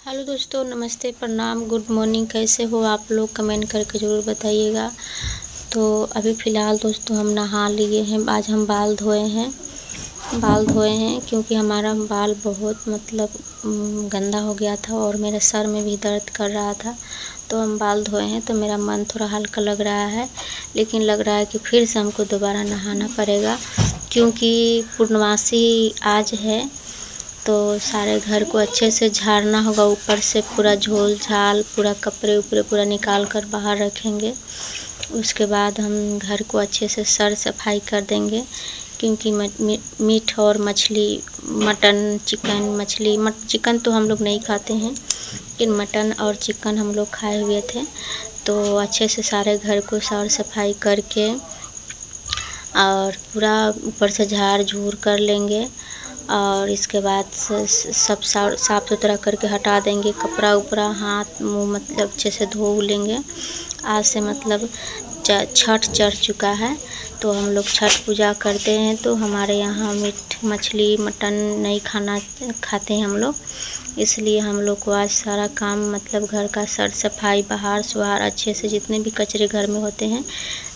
Hello दोस्तों, नमस्ते, प्रणाम, गुड मॉर्निंग। कैसे हो आप लोग? कमेंट करके ज़रूर बताइएगा। तो अभी फ़िलहाल दोस्तों हम नहा लिए हैं। आज हम बाल धोए हैं क्योंकि हमारा बाल बहुत गंदा हो गया था और मेरे सर में भी दर्द कर रहा था। तो हम बाल धोए हैं तो मेरा मन थोड़ा हल्का लग रहा है, लेकिन लग रहा है कि फिर से हमको दोबारा नहाना पड़ेगा क्योंकि पूर्णमासी आज है। तो सारे घर को अच्छे से झाड़ना होगा, ऊपर से पूरा झोल झाल पूरा कपड़े उपड़े पूरा निकाल कर बाहर रखेंगे। उसके बाद हम घर को अच्छे से सर सफाई कर देंगे क्योंकि मीट और मछली, मटन, चिकन, मछली, चिकन तो हम लोग नहीं खाते हैं, लेकिन मटन और चिकन हम लोग खाए हुए थे। तो अच्छे से सारे घर को सर सफाई करके और पूरा ऊपर से झाड़ झूर कर लेंगे और इसके बाद सब साफ़ सुथरा करके हटा देंगे। कपड़ा उपड़ा, हाथ मुंह अच्छे से धो लेंगे। आज से छठ चढ़ चुका है तो हम लोग छठ पूजा करते हैं। तो हमारे यहाँ मीट मछली मटन नहीं खाते हैं हम लोग, इसलिए हम लोग को आज सारा काम घर का सर सफाई, बाहर सुहार अच्छे से जितने भी कचरे घर में होते हैं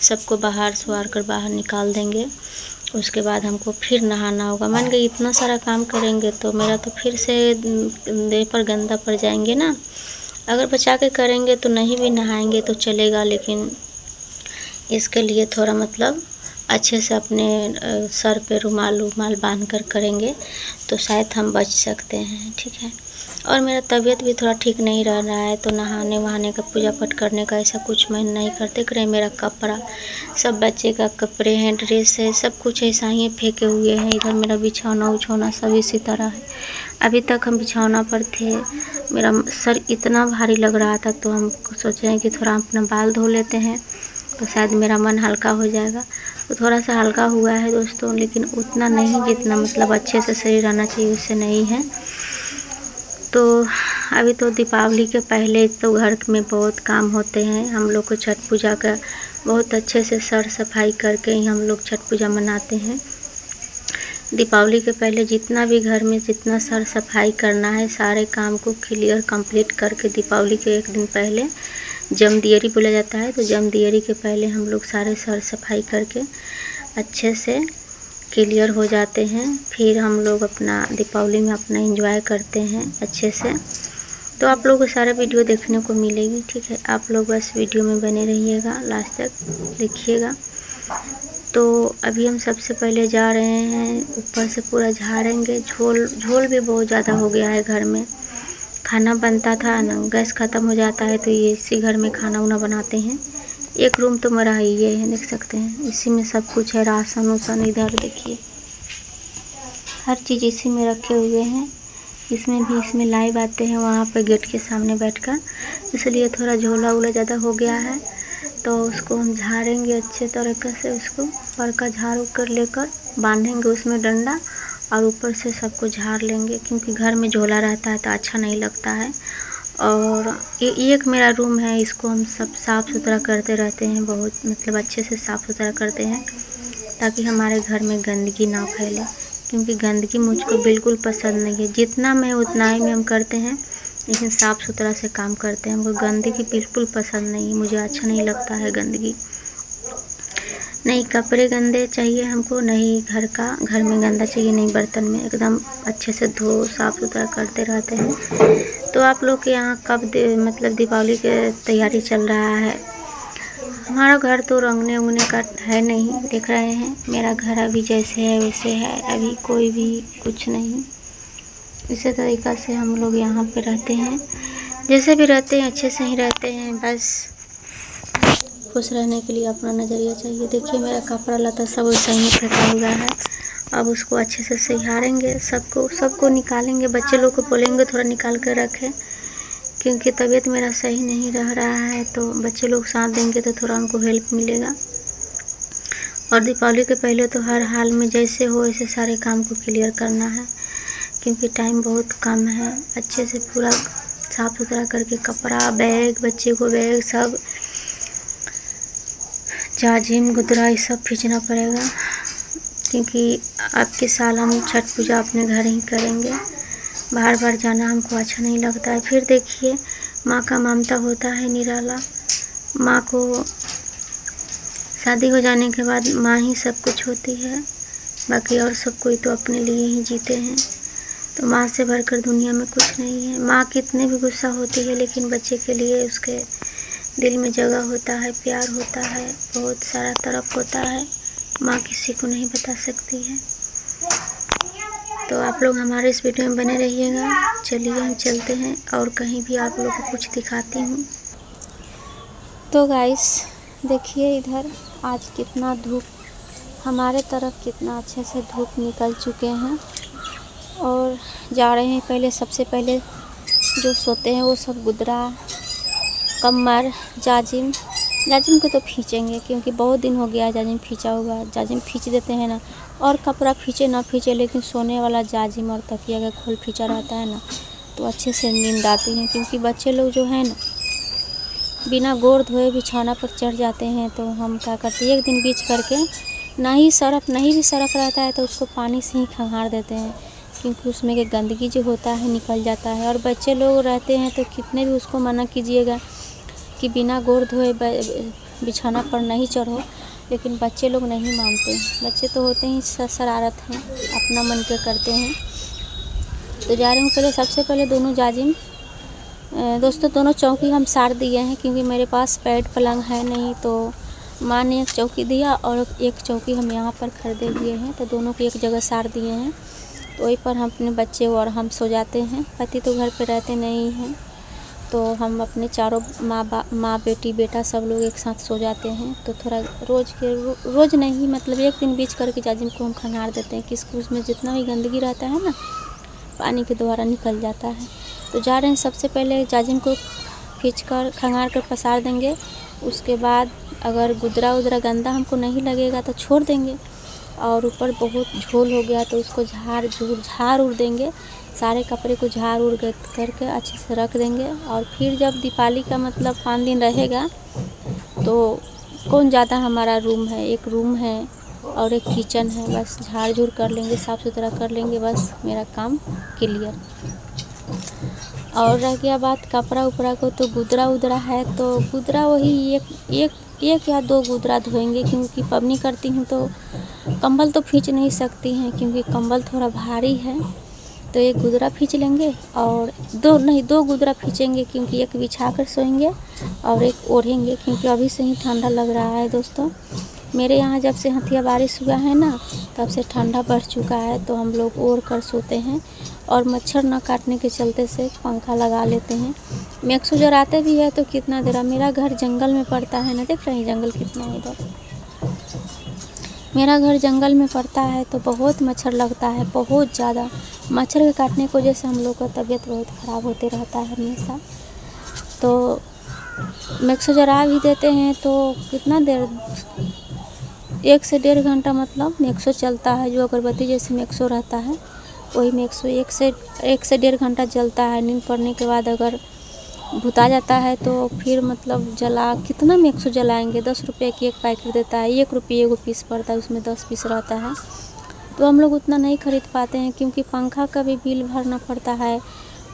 सबको बाहर सुहार कर बाहर निकाल देंगे। उसके बाद हमको फिर नहाना होगा। मान गए इतना सारा काम करेंगे तो मेरा तो फिर से देह पर गंदा पड़ जाएंगे ना। अगर बचा के करेंगे तो नहीं भी नहाएंगे तो चलेगा, लेकिन इसके लिए थोड़ा अच्छे से अपने सर पे रुमाल बांध कर करेंगे तो शायद हम बच सकते हैं। ठीक है। और मेरा तबीयत भी थोड़ा ठीक नहीं रह रहा है तो नहाने वहाने का, पूजा पाठ करने का ऐसा कुछ मैं नहीं करते करे। मेरा कपड़ा सब बच्चे का कपड़े हैं, ड्रेस है, सब कुछ ऐसा ही फेंके हुए हैं। इधर मेरा बिछौना उछौना सब इसी तरह है। अभी तक हम बिछौना पर थे, मेरा सर इतना भारी लग रहा था तो हम सोचे हैं कि थोड़ा अपना बाल धो लेते हैं तो शायद मेरा मन हल्का हो जाएगा। तो थोड़ा सा हल्का हुआ है दोस्तों, लेकिन उतना नहीं जितना अच्छे से शरीर रहना चाहिए उससे नहीं है। तो अभी तो दीपावली के पहले तो घर में बहुत काम होते हैं। हम लोग को छठ पूजा का बहुत अच्छे से सर सफाई करके ही हम लोग छठ पूजा मनाते हैं। दीपावली के पहले जितना भी घर में जितना सर सफाई करना है सारे काम को क्लियर कंप्लीट करके दीपावली के एक दिन पहले जमदियरी बोला जाता है, तो जमदियरी के पहले हम लोग सारे सर सफाई करके अच्छे से क्लियर हो जाते हैं। फिर हम लोग अपना दीपावली में अपना एंजॉय करते हैं अच्छे से। तो आप लोगों को सारा वीडियो देखने को मिलेगी। ठीक है, आप लोग बस वीडियो में बने रहिएगा, लास्ट तक देखिएगा। तो अभी हम सबसे पहले जा रहे हैं, ऊपर से पूरा झाड़ेंगे। झोल भी बहुत ज़्यादा हो गया है घर में। खाना बनता था ना, गैस ख़त्म हो जाता है तो ये इसी घर में खाना उना बनाते हैं। एक रूम तो मेरा ये है, देख सकते हैं, इसी में सब कुछ है, राशन उसन। इधर देखिए हर चीज़ इसी में रखे हुए हैं। इसमें लाइव आते हैं वहाँ पर गेट के सामने बैठकर, इसलिए थोड़ा झोला उला ज़्यादा हो गया है। तो उसको हम झाड़ेंगे अच्छे तरीके से, उसको पर का झाड़ू कर लेकर बांधेंगे उसमें डंडा और ऊपर से सबको झाड़ लेंगे क्योंकि घर में झोला रहता है तो अच्छा नहीं लगता है। और ये एक मेरा रूम है, इसको हम सब साफ़ सुथरा करते रहते हैं, बहुत अच्छे से साफ़ सुथरा करते हैं ताकि हमारे घर में गंदगी ना फैले, क्योंकि गंदगी मुझको बिल्कुल पसंद नहीं है। जितना मैं उतना ही में हम करते हैं, लेकिन साफ़ सुथरा से काम करते हैं। हमको गंदगी बिल्कुल पसंद नहीं, मुझे अच्छा नहीं लगता है गंदगी। नहीं कपड़े गंदे चाहिए हमको, नहीं घर में गंदा चाहिए, नहीं बर्तन में, एकदम अच्छे से धो साफ़ सुथरा करते रहते हैं। तो आप लोग के यहाँ कब दीपावली के तैयारी चल रहा है? हमारा घर तो रंगने उंगने का है नहीं, देख रहे हैं मेरा घर अभी जैसे है वैसे है, अभी कोई भी कुछ नहीं। इसी तरीक़ा से हम लोग यहाँ पे रहते हैं, जैसे भी रहते हैं अच्छे से ही रहते हैं। बस खुश रहने के लिए अपना नज़रिया चाहिए। देखिए मेरा कपड़ा लता सब वैसा ही फेंका हुआ है। अब उसको अच्छे से सहारेंगे, सबको निकालेंगे। बच्चे लोग को बोलेंगे थोड़ा निकाल कर रखें क्योंकि तबीयत मेरा सही नहीं रह रहा है, तो बच्चे लोग साथ देंगे तो थोड़ा उनको हेल्प मिलेगा। और दीपावली के पहले तो हर हाल में जैसे हो वैसे सारे काम को क्लियर करना है क्योंकि टाइम बहुत कम है। अच्छे से पूरा साफ़ सुथरा करके कपड़ा, बैग, बच्चे को बैग, सब जाजिम गुदरा ये सब खींचना पड़ेगा क्योंकि आपके साल हम छठ पूजा अपने घर ही करेंगे। बार बार जाना हमको अच्छा नहीं लगता है। फिर देखिए माँ का ममता होता है निराला। माँ को शादी हो जाने के बाद माँ ही सब कुछ होती है, बाकी और सब कोई तो अपने लिए ही जीते हैं। तो माँ से बढ़कर दुनिया में कुछ नहीं है। माँ कितने भी गुस्सा होती है लेकिन बच्चे के लिए उसके दिल में जगह होता है, प्यार होता है, बहुत सारा तरफ होता है। माँ किसी को नहीं बता सकती है। तो आप लोग हमारे इस वीडियो में बने रहिएगा। चलिए हम चलते हैं और कहीं भी आप लोग को कुछ दिखाती हूँ। तो गाइस देखिए इधर आज कितना धूप, हमारे तरफ कितना अच्छे से धूप निकल चुके हैं और जा रहे हैं। पहले सबसे पहले जो सोते हैं वो सब गुदरा, कमर, जाजिम को तो खींचेंगे क्योंकि बहुत दिन हो गया जाजिम खींचा हुआ। जाजिम खींच देते हैं ना, और कपड़ा खींचे ना खींचे लेकिन सोने वाला जाजिम और तकिया का खोल खींचा रहता है ना तो अच्छे से नींद आती है। क्योंकि बच्चे लोग जो है ना बिना गोड़ धोए बिछौना पर चढ़ जाते हैं। तो हम क्या करते हैं, एक दिन बीच करके नहीं भी सरफ रहता है तो उसको पानी से ही खंगार देते हैं, क्योंकि उसमें के गंदगी जो होता है निकल जाता है। और बच्चे लोग रहते हैं तो कितने भी उसको मना कीजिएगा कि बिना गोड़ धोए बिछौना पर नहीं चढ़ो, लेकिन बच्चे लोग नहीं मानते। बच्चे तो होते ही शरारत हैं, अपना मन के करते हैं। तो जा रही हूँ पहले सबसे पहले दोनों जाजिम दोस्तों दोनों चौकी हम सार दिए हैं, क्योंकि मेरे पास बेड पलंग है नहीं। तो माँ ने एक चौकी दिया और एक चौकी हम यहाँ पर खरीदे हुए हैं, तो दोनों को एक जगह सार दिए हैं। तो वहीं पर हम अपने बच्चे और हम सो जाते हैं। पति तो घर पे रहते नहीं हैं, तो हम अपने चारों माँ बेटी बेटा सब लोग एक साथ सो जाते हैं। तो थोड़ा रोज़ नहीं, मतलब एक दिन बीच करके जाजिम को हम खंगार देते हैं, किसको उसमें जितना भी गंदगी रहता है ना पानी के द्वारा निकल जाता है। तो जा रहे हैं सबसे पहले जाजिम को खींचकर खंगार कर पसार देंगे। उसके बाद अगर गुदरा गंदा हमको नहीं लगेगा तो छोड़ देंगे, और ऊपर बहुत झोल हो गया तो उसको झाड़ उड़ देंगे। सारे कपड़े को झाड़ उड़ करके अच्छे से रख देंगे। और फिर जब दीपावली का मतलब 5 दिन रहेगा तो कौन ज़्यादा, हमारा रूम है, एक रूम है और एक किचन है, बस झाड़ झूड़ कर लेंगे, साफ़ सुथरा कर लेंगे, बस मेरा काम क्लियर। और रह गया बात कपड़ा उपड़ा को, तो गुदरा है तो गुदरा वही एक या 2 गुदरा धोएंगे, क्योंकि पबनी करती हूँ तो कंबल तो खींच नहीं सकती हैं, क्योंकि कंबल थोड़ा भारी है। तो एक गुदरा खींच लेंगे और 2 गुदरा खींचेंगे, क्योंकि एक बिछा कर सोएंगे और एक ओढ़ेंगे, क्योंकि अभी से ही ठंडा लग रहा है। दोस्तों मेरे यहाँ जब से हथिया बारिश हुआ है ना तब से ठंडा बढ़ चुका है, तो हम लोग ओढ़ कर सोते हैं। और मच्छर न काटने के चलते से पंखा लगा लेते हैं। मैक्सो जराते भी है तो कितना देर, मेरा घर जंगल में पड़ता है ना, देख रहे हैं जंगल कितना है इधर, मेरा घर जंगल में पड़ता है तो बहुत मच्छर लगता है, बहुत ज़्यादा। मच्छर के काटने की वजह से हम लोग का तबीयत बहुत ख़राब होते रहता है हमेशा। तो मैक्सो जरा भी देते हैं तो कितना देर, 1 से 1.5 घंटा मतलब मैक्सो चलता है। जो अगरबत्ती जैसे मैक्सो रहता है वही मैक्सो 1 से 1.5 घंटा जलता है। नींद पड़ने के बाद अगर भुता जाता है तो फिर मतलब जला, कितना मैक्सो जलाएंगे, 10 रुपये की एक पैकेट देता है, 1 रुपये को पीस पड़ता है, उसमें 10 पीस रहता है। तो हम लोग उतना नहीं खरीद पाते हैं, क्योंकि पंखा का भी बिल भरना पड़ता है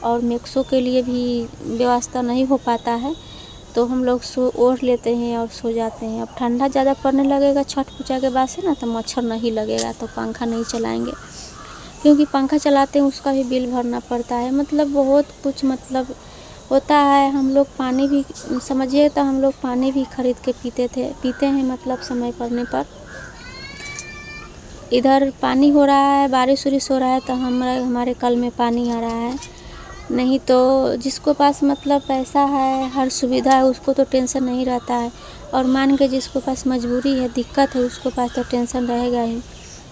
और मैक्सो के लिए भी व्यवस्था नहीं हो पाता है। तो हम लोग ओढ़ लेते हैं और सो जाते हैं। अब ठंडा ज़्यादा पड़ने लगेगा छठ पूजा के बाद से ना, तो मच्छर नहीं लगेगा, तो पंखा नहीं चलाएंगे, क्योंकि पंखा चलाते हैं उसका भी बिल भरना पड़ता है। मतलब बहुत कुछ मतलब होता है। हम लोग पानी भी समझिए तो हम लोग पानी भी खरीद के पीते हैं, मतलब समय पड़ने पर। इधर पानी हो रहा है, बारिश उरिश हो रहा है तो हमारे कल में पानी आ रहा है। नहीं तो जिसको पास मतलब पैसा है, हर सुविधा है, उसको तो टेंशन नहीं रहता है। और मान के जिसको पास मजबूरी है, दिक्कत है, उसको पास तो टेंशन रहेगा ही।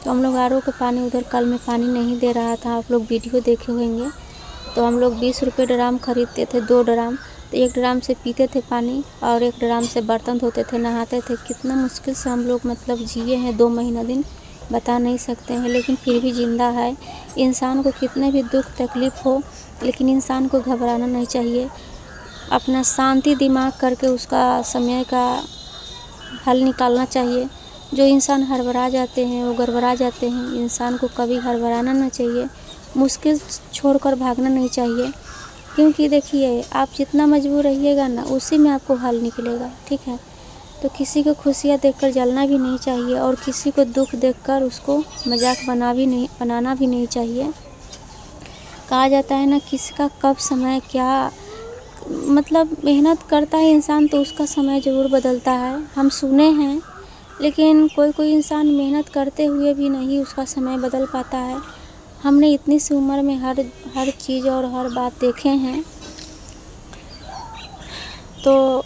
तो हम लोग आरओ का पानी उधर कल में पानी नहीं दे रहा था, आप लोग वीडियो देखे होंगे। तो हम लोग 20 रुपये ड्राम खरीदते थे, 2 ड्राम। तो 1 ड्राम से पीते थे पानी और 1 ड्राम से बर्तन धोते थे, नहाते थे। कितना मुश्किल से हम लोग मतलब जिए हैं 2 महीना दिन, बता नहीं सकते हैं, लेकिन फिर भी ज़िंदा है। इंसान को कितने भी दुख तकलीफ़ हो, लेकिन इंसान को घबराना नहीं चाहिए। अपना शांति दिमाग करके उसका समय का हल निकालना चाहिए। जो इंसान हड़बड़ा जाते हैं वो गड़बड़ा जाते हैं। इंसान को कभी हड़बड़ाना ना चाहिए मुश्किल छोड़कर भागना नहीं चाहिए, क्योंकि देखिए आप जितना मजबूर रहिएगा ना उसी में आपको हल निकलेगा, ठीक है। तो किसी को खुशियाँ देखकर जलना भी नहीं चाहिए और किसी को दुख देखकर उसको मजाक बनाना भी नहीं चाहिए। कहा जाता है ना, किसका कब समय क्या, मतलब मेहनत करता है इंसान तो उसका समय ज़रूर बदलता है। हम सुने हैं, लेकिन कोई इंसान मेहनत करते हुए भी नहीं उसका समय बदल पाता है। हमने इतनी सी उम्र में हर चीज़ और हर बात देखे हैं। तो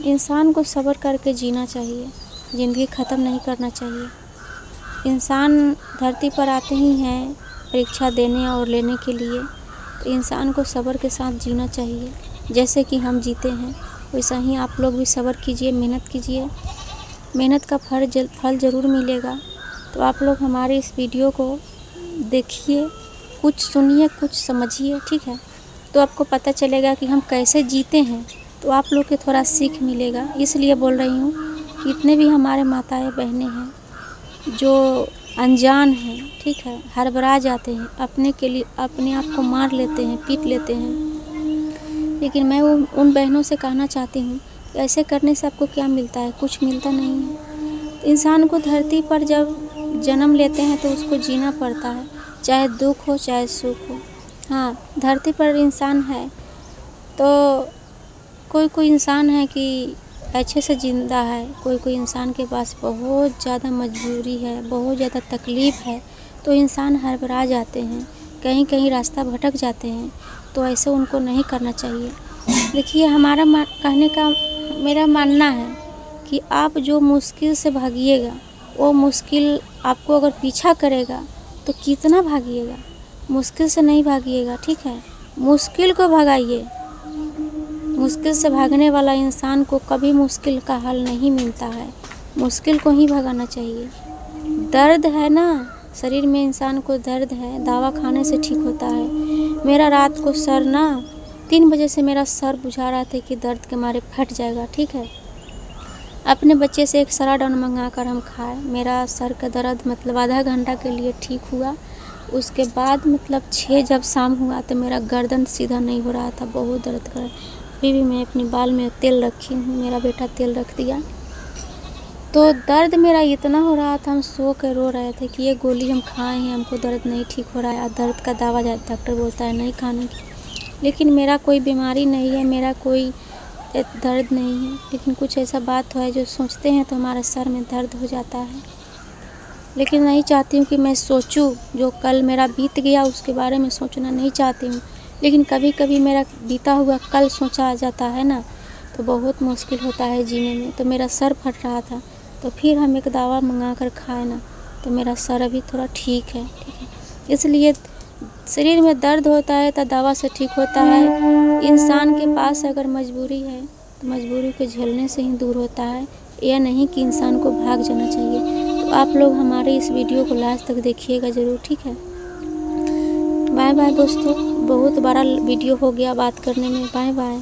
इंसान को सब्र करके जीना चाहिए, ज़िंदगी ख़त्म नहीं करना चाहिए। इंसान धरती पर आते ही हैं परीक्षा देने और लेने के लिए, तो इंसान को सब्र के साथ जीना चाहिए। जैसे कि हम जीते हैं वैसा ही आप लोग भी सब्र कीजिए, मेहनत कीजिए, मेहनत का फल ज़रूर मिलेगा। तो आप लोग हमारे इस वीडियो को देखिए, कुछ सुनिए, कुछ समझिए, ठीक है। तो आपको पता चलेगा कि हम कैसे जीते हैं, तो आप लोग के थोड़ा सीख मिलेगा। इसलिए बोल रही हूँ कि इतने भी हमारे माताएं बहनें हैं जो अनजान हैं, ठीक है, हड़बड़ा जाते हैं, अपने के लिए अपने आप को मार लेते हैं, पीट लेते हैं। लेकिन मैं उन बहनों से कहना चाहती हूँ कि ऐसे करने से आपको क्या मिलता है? कुछ मिलता नहीं है। तो इंसान को धरती पर जब जन्म लेते हैं तो उसको जीना पड़ता है, चाहे दुख हो चाहे सुख हो। हाँ, धरती पर इंसान है तो कोई इंसान है कि अच्छे से ज़िंदा है, कोई इंसान के पास बहुत ज़्यादा मजबूरी है, बहुत ज़्यादा तकलीफ़ है, तो इंसान हड़बड़ा जाते हैं, कहीं कहीं रास्ता भटक जाते हैं। तो ऐसे उनको नहीं करना चाहिए। देखिए हमारा कहने का मेरा मानना है कि आप जो मुश्किल से भागिएगा वो मुश्किल आपको अगर पीछा करेगा तो कितना भागिएगा, मुश्किल से नहीं भागिएगा, ठीक है। मुश्किल को भगाइए। मुश्किल से भागने वाला इंसान को कभी मुश्किल का हल नहीं मिलता है, मुश्किल को ही भगाना चाहिए। दर्द है ना शरीर में, इंसान को दर्द है, दवा खाने से ठीक होता है। मेरा रात को सर ना 3 बजे से मेरा सर बुझा रहा था कि दर्द के मारे फट जाएगा, ठीक है। अपने बच्चे से एक सराडन मंगा कर हम खाए, मेरा सर का दर्द मतलब आधा घंटा के लिए ठीक हुआ। उसके बाद मतलब 6 जब शाम हुआ तो मेरा गर्दन सीधा नहीं हो रहा था, बहुत दर्द कर। अभी भी मैं अपने बाल में तेल रखी हूँ, मेरा बेटा तेल रख दिया। तो दर्द मेरा इतना हो रहा था, हम सो कर रो रहे थे कि ये गोली हम खाए हैं, हमको दर्द नहीं ठीक हो रहा है। दर्द का दवा डॉक्टर बोलता है नहीं खाने की, लेकिन मेरा कोई बीमारी नहीं है, मेरा कोई दर्द नहीं है। लेकिन कुछ ऐसा बात है जो सोचते हैं तो हमारे सर में दर्द हो जाता है। लेकिन नहीं चाहती हूँ कि मैं सोचूं, जो कल मेरा बीत गया उसके बारे में सोचना नहीं चाहती हूँ। लेकिन कभी कभी मेरा बीता हुआ कल सोचा आ जाता है ना, तो बहुत मुश्किल होता है जीने में। तो मेरा सर फट रहा था, तो फिर हम एक दवा मंगा कर खाए ना, तो मेरा सर अभी थोड़ा ठीक है, ठीक है। इसलिए शरीर में दर्द होता है तो दवा से ठीक होता है। इंसान के पास अगर मजबूरी है तो मजबूरी को झेलने से ही दूर होता है, यह नहीं कि इंसान को भाग जाना चाहिए। तो आप लोग हमारे इस वीडियो को लास्ट तक देखिएगा ज़रूर, ठीक है। बाय बाय दोस्तों, बहुत बड़ा वीडियो हो गया बात करने में। Bye bye.